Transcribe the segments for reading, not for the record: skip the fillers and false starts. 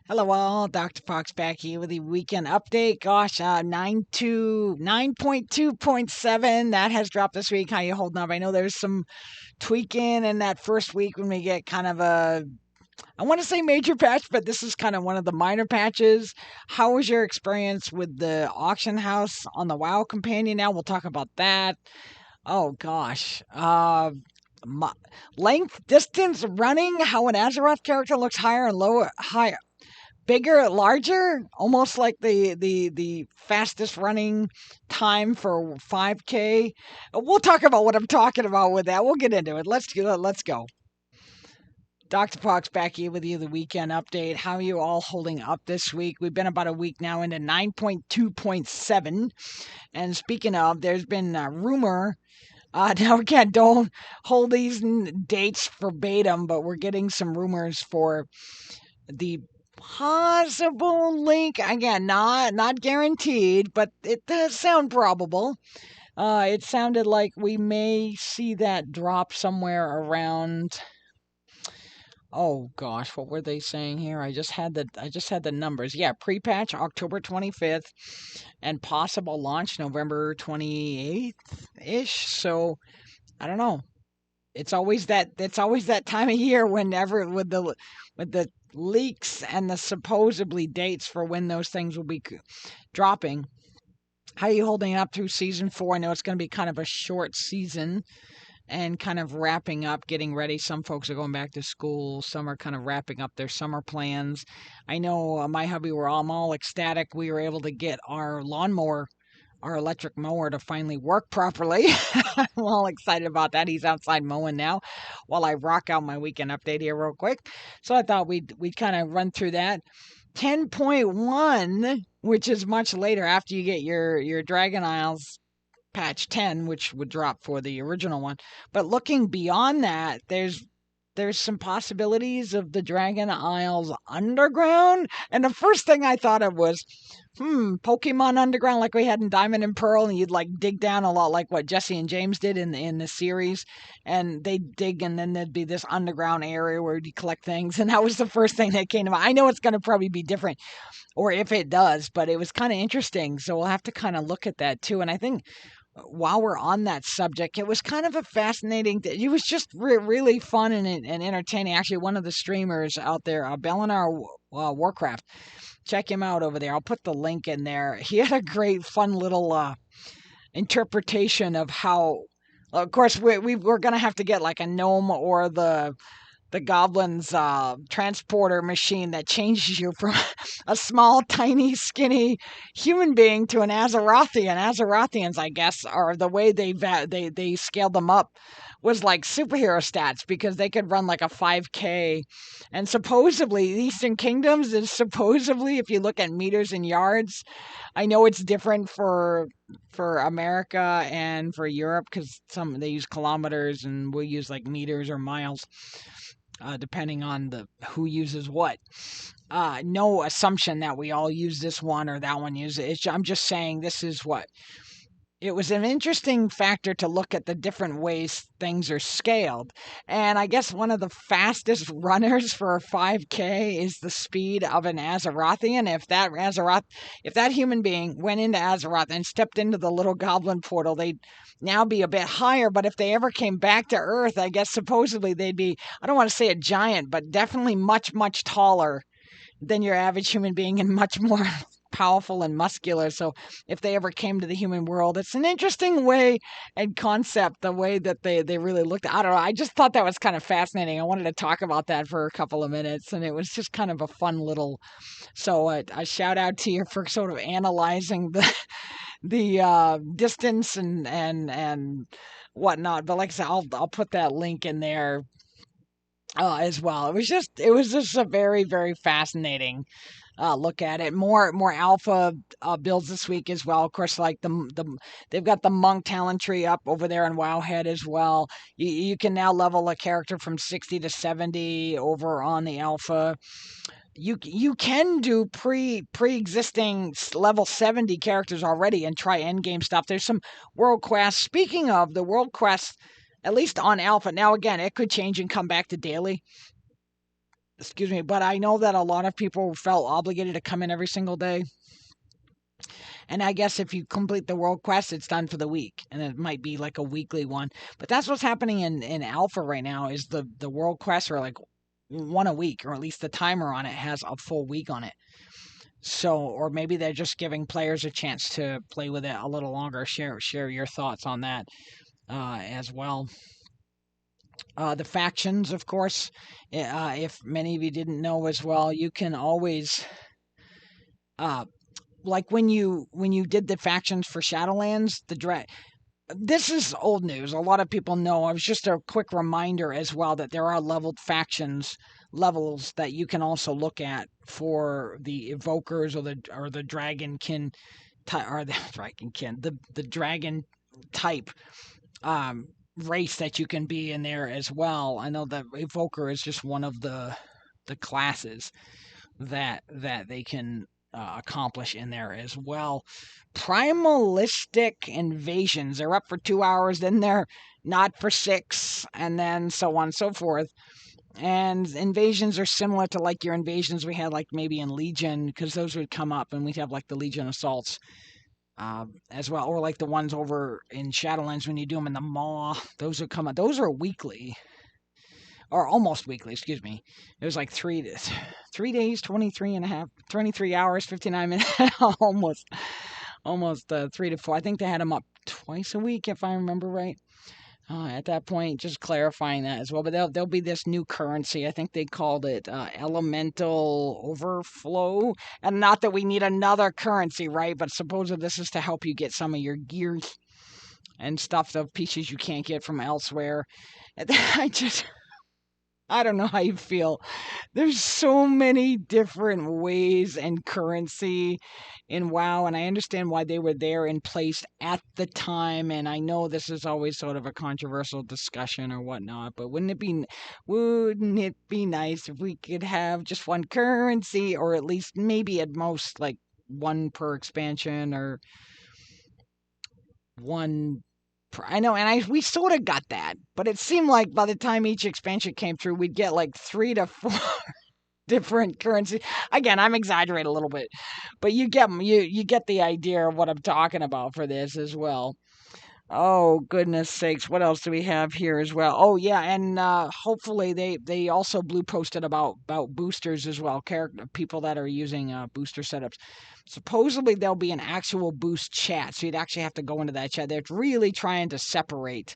Hello all, Dr. Fox back here with the weekend update. Gosh, 9.2.7, that has dropped this week. How you holding up? I know there's some tweaking in that first week when we get kind of I want to say major patch, but this is kind of one of the minor patches. How was your experience with the auction house on the WoW companion now? We'll talk about that. Oh gosh. My, length, distance, running, how an Azeroth character looks higher and lower, higher, bigger, larger, almost like the fastest running time for 5K. We'll talk about what I'm talking about with that. We'll get into it. Let's go. Dr. Fox back here with you, the weekend update. How are you all holding up this week? We've been about a week now into 9.2.7. And speaking of, there's been a rumor. Now, again, don't hold these dates verbatim, but we're getting some rumors for the possible link. Again, not guaranteed, but it does sound probable. It sounded like we may see that drop somewhere around. Oh gosh, what were they saying here? I just had the numbers. Yeah, pre-patch October 25th and possible launch November 28th ish. So I don't know. It's always that time of year whenever with the leaks and the supposedly dates for when those things will be dropping. How are you holding up through season 4? I know it's going to be kind of a short season and kind of wrapping up, getting ready. Some folks are going back to school. Some are kind of wrapping up their summer plans. I know my hubby, I'm all ecstatic. We were able to get our lawnmower, our electric mower, to finally work properly. I'm all excited about that. He's outside mowing now while I rock out my weekend update here real quick. So I thought we'd kind of run through that. 10.1, which is much later after you get your Dragon Isles patch 10, which would drop for the original one. But looking beyond that, there's some possibilities of the Dragon Isles Underground. And the first thing I thought of was, Pokemon Underground like we had in Diamond and Pearl, and you'd like dig down a lot like what Jesse and James did in the series. And they'd dig, and then there'd be this underground area where you collect things. And that was the first thing that came to mind. I know it's going to probably be different, or if it does, but it was kind of interesting. So we'll have to kind of look at that too. And I think while we're on that subject, it was kind of a fascinating. It was just really fun and entertaining. Actually, one of the streamers out there, Bellular Warcraft, check him out over there. I'll put the link in there. He had a great, fun little interpretation of how. Of course, we're gonna have to get like a gnome or the goblin's transporter machine that changes you from a small, tiny, skinny human being to an Azerothian. Azerothians, I guess, are the way they scaled them up was like superhero stats because they could run like a 5K. And supposedly, the Eastern Kingdoms is supposedly, if you look at meters and yards, I know it's different for America and for Europe because some they use kilometers and we'll use like meters or miles. Depending on who uses what. No assumption that we all use this one or that one use it. I'm just saying this is what. It was an interesting factor to look at the different ways things are scaled. And I guess one of the fastest runners for a 5K is the speed of an Azerothian. If that human being went into Azeroth and stepped into the little goblin portal, they'd now be a bit higher. But if they ever came back to Earth, I guess supposedly they'd be, I don't want to say a giant, but definitely much, much taller than your average human being and much more powerful and muscular. So if they ever came to the human world, it's an interesting way and concept, the way that they really looked. I don't know. I just thought that was kind of fascinating. I wanted to talk about that for a couple of minutes, and it was just kind of a fun little. So a shout out to you for sort of analyzing the distance and whatnot. But like I said, I'll put that link in there as well. It was just a very, very fascinating look at it. More alpha builds this week as well. Of course, like they've got the monk talent tree up over there on Wowhead as well. You can now level a character from 60 to 70 over on the alpha. You can do pre-existing level 70 characters already and try end game stuff. There's some world quests. Speaking of the world quests, at least on alpha. Now again, it could change and come back to daily. excuse me, but I know that a lot of people felt obligated to come in every single day. And I guess if you complete the world quest, it's done for the week, and it might be like a weekly one. But that's what's happening in alpha right now. Is the world quests are like one a week, or at least the timer on it has a full week on it. So, or maybe they're just giving players a chance to play with it a little longer. Share your thoughts on that as well. The factions, of course, if many of you didn't know as well, you can always like when you did the factions for Shadowlands, this is old news. A lot of people know. It was just a quick reminder as well that there are leveled factions levels that you can also look at for the evokers or the dragonkin or the dragonkin, the dragon type race that you can be in there as well. I know that evoker is just one of the classes that they can accomplish in there as well. Primalistic invasions. They're up for 2 hours, then they're not for 6, and then so on and so forth. And invasions are similar to like your invasions we had like maybe in Legion, because those would come up and we'd have like the Legion assaults as well, or like the ones over in Shadowlands when you do them in the Maw. Those would come up. Those are weekly. Or almost weekly, excuse me. It was like 3 days, 23 hours, 59 minutes, almost 3 to 4. I think they had them up twice a week, if I remember right. At that point, just clarifying that as well. But there'll be this new currency. I think they called it elemental overflow. And not that we need another currency, right? But supposedly this is to help you get some of your gears and stuff, of pieces you can't get from elsewhere. And I don't know how you feel. There's so many different ways and currency in WoW, and I understand why they were there and placed at the time. And I know this is always sort of a controversial discussion or whatnot, but wouldn't it be nice if we could have just one currency, or at least maybe at most like one per expansion, or one. I know, and we sort of got that, but it seemed like by the time each expansion came through, we'd get like 3 to 4 different currencies. Again, I'm exaggerating a little bit, but you get the idea of what I'm talking about for this as well. Oh, goodness sakes. What else do we have here as well? Oh, yeah, and hopefully they also blue posted about boosters as well, people that are using booster setups. Supposedly there'll be an actual boost chat, so you'd actually have to go into that chat. They're really trying to separate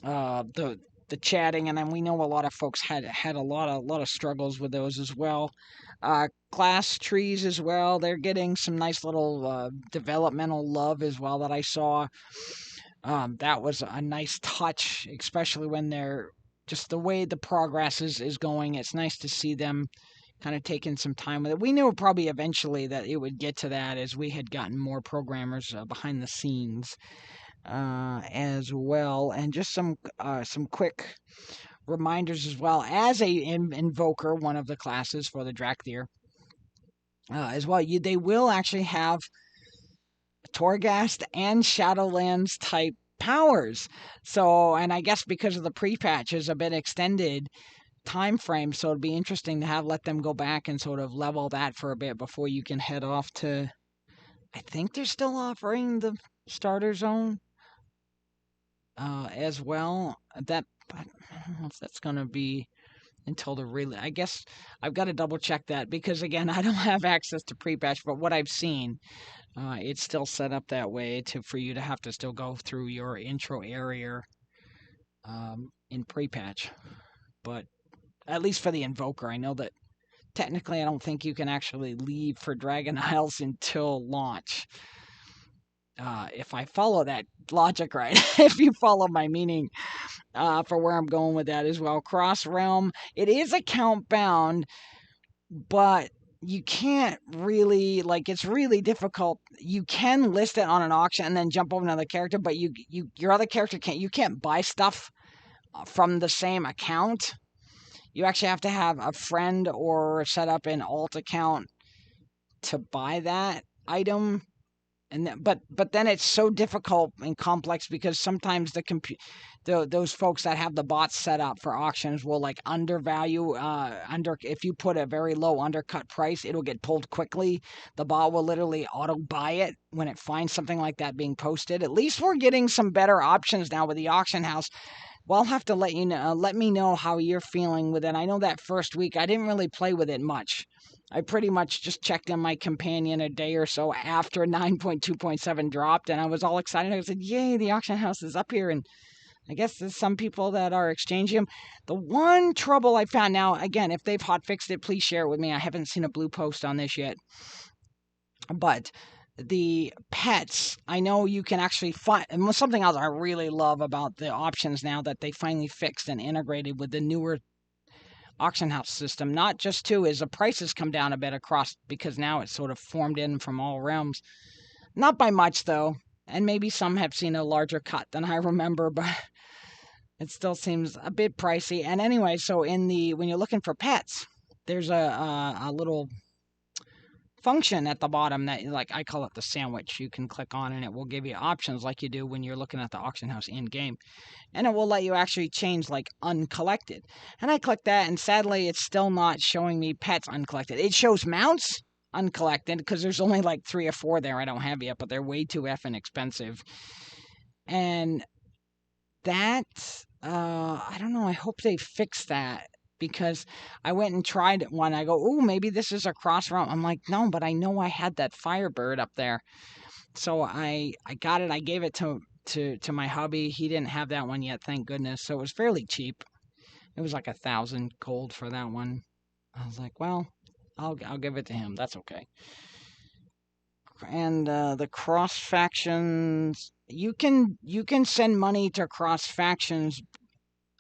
the chatting, and then we know a lot of folks had a lot of struggles with those as well. Class trees as well. They're getting some nice little developmental love as well that I saw. That was a nice touch, especially when they're just the way the progress is going. It's nice to see them kind of taking some time with it. We knew probably eventually that it would get to that as we had gotten more programmers behind the scenes as well. And just some quick reminders as well. As a invoker, one of the classes for the Drakthir as well, they will actually have Torghast and Shadowlands type powers. So, and I guess because of the pre-patches, a bit extended time frame, so it'd be interesting to let them go back and sort of level that for a bit before you can head off to. I think they're still offering the starter zone as well. I don't know if that's gonna be until the release. I guess I've got to double check that, because again, I don't have access to pre-patch, but what I've seen, it's still set up that way for you to have to still go through your intro area in pre-patch. But at least for the Invoker, I know that technically I don't think you can actually leave for Dragon Isles until launch. If I follow that logic right, if you follow my meaning for where I'm going with that as well. Cross Realm, it is account bound, but you can't really, it's really difficult. You can list it on an auction and then jump over another character, but your other character you can't buy stuff from the same account. You actually have to have a friend or set up an alt account to buy that item. but then it's so difficult and complex because sometimes those folks that have the bots set up for auctions will like undervalue if you put a very low undercut price, it'll get pulled quickly. The bot will literally auto buy it when it finds something like that being posted. At least we're getting some better options now with the auction house. Well, I'll have to let me know how you're feeling with it. I know that first week I didn't really play with it much. I pretty much just checked in my companion a day or so after 9.2.7 dropped, and I was all excited. I said, yay, the auction house is up here, and I guess there's some people that are exchanging them. The one trouble I found now, again, if they've hotfixed it, please share it with me. I haven't seen a blue post on this yet. But the pets, I know you can actually find, and something else I really love about the options now that they finally fixed and integrated with the newer auction house system, not just too, is the prices come down a bit across because now it's sort of formed in from all realms. Not by much though, and maybe some have seen a larger cut than I remember, but it still seems a bit pricey. And anyway, so when you're looking for pets, there's a little function at the bottom that, like, I call it the sandwich. You can click on and it will give you options like you do when you're looking at the auction house in game, and it will let you actually change like uncollected. And I click that, and sadly it's still not showing me pets uncollected. It shows mounts uncollected because there's only like 3 or 4 there I don't have yet, but they're way too effing expensive. And that I don't know, I hope they fix that, because I went and tried one. I go, oh, maybe this is a cross route. I'm like, no, but I know I had that Firebird up there. So I got it. I gave it to my hubby. He didn't have that one yet, thank goodness. So it was fairly cheap. It was like 1,000 gold for that one. I was like, well, I'll give it to him. That's okay. And the cross factions, you can send money to cross factions,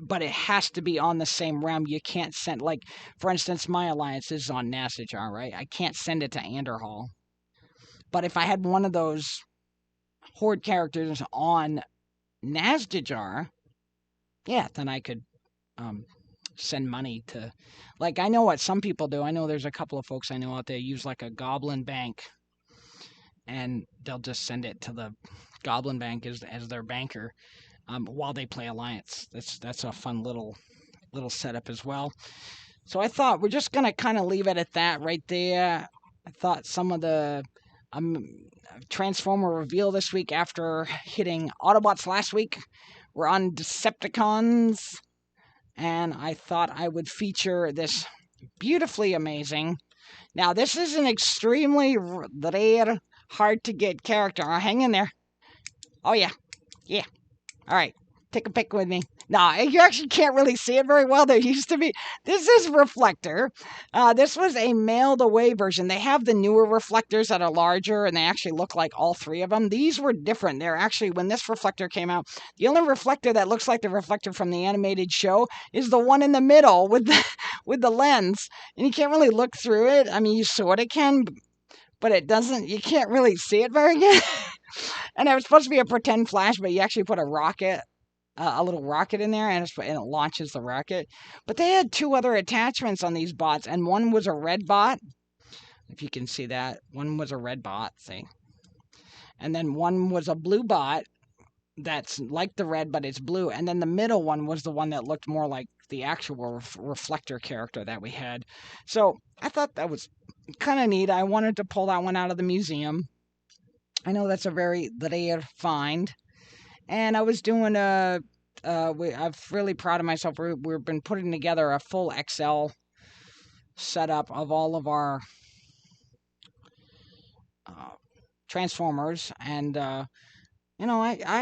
but it has to be on the same realm. You can't send, like, for instance, my alliance is on Nazdajar, right? I can't send it to Anderhall. But if I had one of those Horde characters on Nazdajar, yeah, then I could send money to, like, I know what some people do. I know there's a couple of folks I know out there use like a Goblin Bank, and they'll just send it to the Goblin Bank as their banker. While they play Alliance. That's a fun little setup as well. So I thought we're just going to kind of leave it at that right there. I thought some of the Transformer reveal this week after hitting Autobots last week were on Decepticons, and I thought I would feature this beautifully amazing. Now, this is an extremely rare, hard-to-get character. Hang in there. Oh, yeah. Yeah. All right, take a pic with me. No, you actually can't really see it very well. There used to be. This is Reflector. This was a mailed away version. They have the newer reflectors that are larger, and they actually look like all 3 of them. These were different. They're actually, when this reflector came out, the only reflector that looks like the reflector from the animated show is the one in the middle with the lens. And you can't really look through it. I mean, you sort of can, but it doesn't. You can't really see it very good. And it was supposed to be a pretend flash, but you actually put a rocket, a little rocket in there, and it launches the rocket. But they had 2 other attachments on these bots, and one was a red bot. If you can see that. One was a red bot, see? And then one was a blue bot that's like the red, but it's blue. And then the middle one was the one that looked more like the actual reflector character that we had. So I thought that was kind of neat. I wanted to pull that one out of the museum. I know that's a very rare find. And I was doing I'm really proud of myself. We've been putting together a full XL setup of all of our Transformers. And, I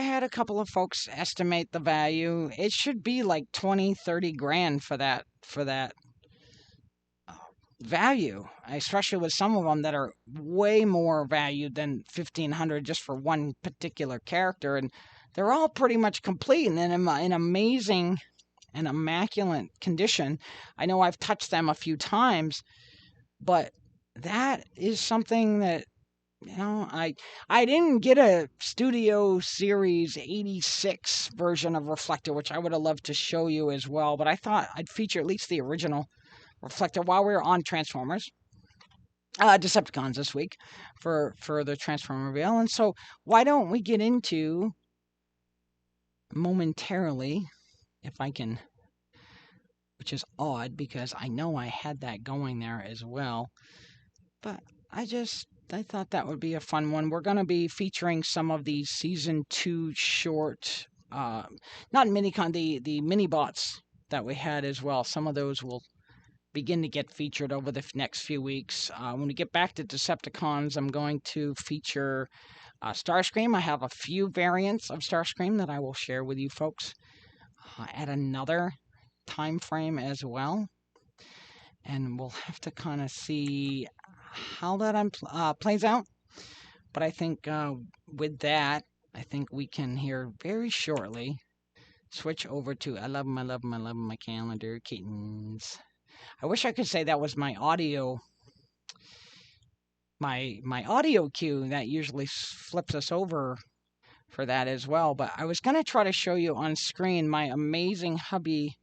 had a couple of folks estimate the value. It should be like 20, 30 grand for that value, especially with some of them that are way more valued than 1,500 just for one particular character, and they're all pretty much complete and in amazing and immaculate condition. I know I've touched them a few times, but that is something that, I didn't get a Studio Series 86 version of Reflector, which I would have loved to show you as well, but I thought I'd feature at least the original Reflector while we were on Transformers. Decepticons this week for the Transformer reveal. And so why don't we get into momentarily, if I can, which is odd because I know I had that going there as well, but I thought that would be a fun one. We're going to be featuring some of these Season 2 short, not minicon, the mini bots that we had as well. Some of those will begin to get featured over the next few weeks. When we get back to Decepticons, I'm going to feature Starscream. I have a few variants of Starscream that I will share with you folks at another time frame as well. And we'll have to kind of see how that plays out. But I think with that, I think we can here very shortly switch over to I love my calendar, kittens. I wish I could say that was my audio cue that usually flips us over for that as well. But I was going to try to show you on screen my amazing hubby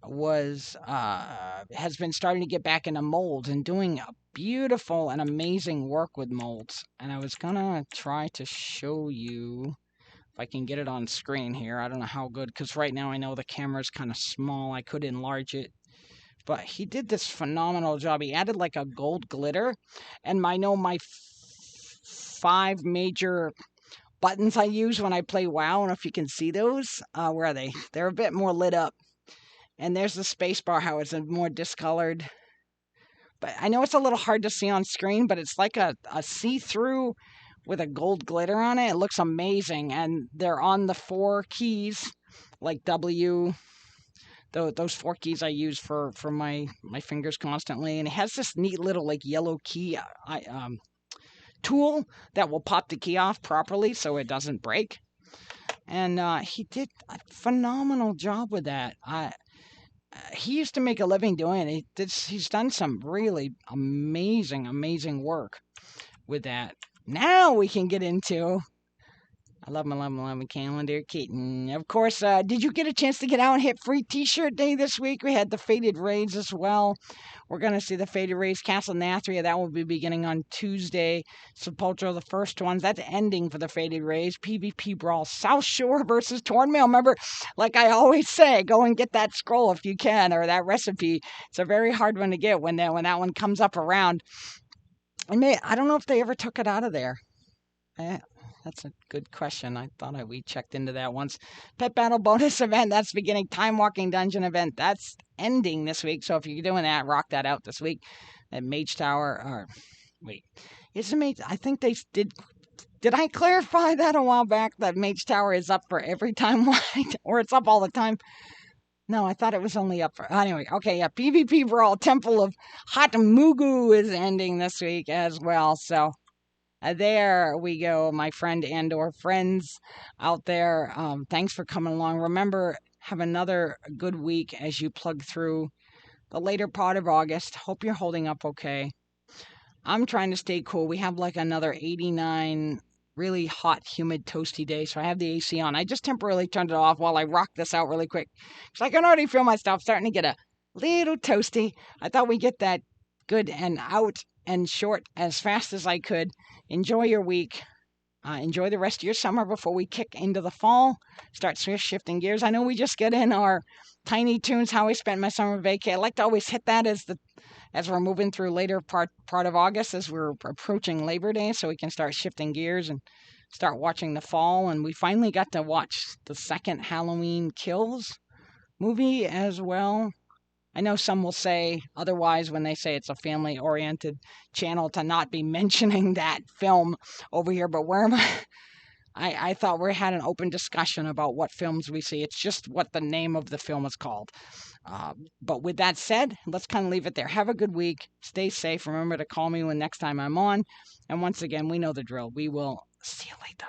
has been starting to get back into molds and doing a beautiful and amazing work with molds. And I was gonna try to show you if I can get it on screen here. I don't know how good, because right now I know the camera's kind of small. I could enlarge it. But he did this phenomenal job. He added like a gold glitter. And I know my 5 major buttons I use when I play WoW. I don't know if you can see those. Where are they? They're a bit more lit up. And there's the space bar, how it's more discolored. But I know it's a little hard to see on screen, but it's like a see-through with a gold glitter on it. It looks amazing. And they're on the 4 keys, like W. Those 4 keys I use for my fingers constantly. And it has this neat little like yellow key tool that will pop the key off properly so it doesn't break. And he did a phenomenal job with that. He used to make a living doing it. He's done some really amazing work with that. Now we can get into I love my calendar, kitten. Of course, did you get a chance to get out and hit free t-shirt day this week? We had the Faded Raids as well. We're going to see the Faded Raids, Castle Nathria. That will be beginning on Tuesday. Sepulchre, the first ones. That's ending for the Faded Raids. PvP Brawl, South Shore versus Tornmail. Remember, like I always say, go and get that scroll if you can, or that recipe. It's a very hard one to get when that one comes up around. And I don't know if they ever took it out of there. That's a good question. I thought we checked into that once. Pet Battle bonus event, that's beginning. Time Walking Dungeon event, that's ending this week. So if you're doing that, rock that out this week. At Mage Tower, is it Mage? I think they did. Did I clarify that a while back that Mage Tower is up for every time wide, or it's up all the time? No, I thought it was only up for... Anyway, okay, yeah. PvP Brawl, Temple of Hot Mugu is ending this week as well. So there we go, my friend and or friends out there. Thanks for coming along. Remember, have another good week as you plug through the later part of August. Hope you're holding up okay. I'm trying to stay cool. We have like another 89 really hot, humid, toasty day, so I have the AC on. I just temporarily turned it off while I rock this out really quick, because I can already feel my stuff starting to get a little toasty. I thought we'd get that good and out and short as fast as I could. Enjoy your week. Enjoy the rest of your summer before we kick into the fall. Start shifting gears. I know we just get in our Tiny Toons, how I spent my summer vacay. I like to always hit that as we're moving through later part of August, as we're approaching Labor Day, so we can start shifting gears and start watching the fall. And we finally got to watch the second Halloween Kills movie as well. I know some will say otherwise when they say it's a family-oriented channel to not be mentioning that film over here, but where am I? I thought we had an open discussion about what films we see. It's just what the name of the film is called. But with that said, let's kind of leave it there. Have a good week. Stay safe. Remember to call me when next time I'm on. And once again, we know the drill. We will see you later.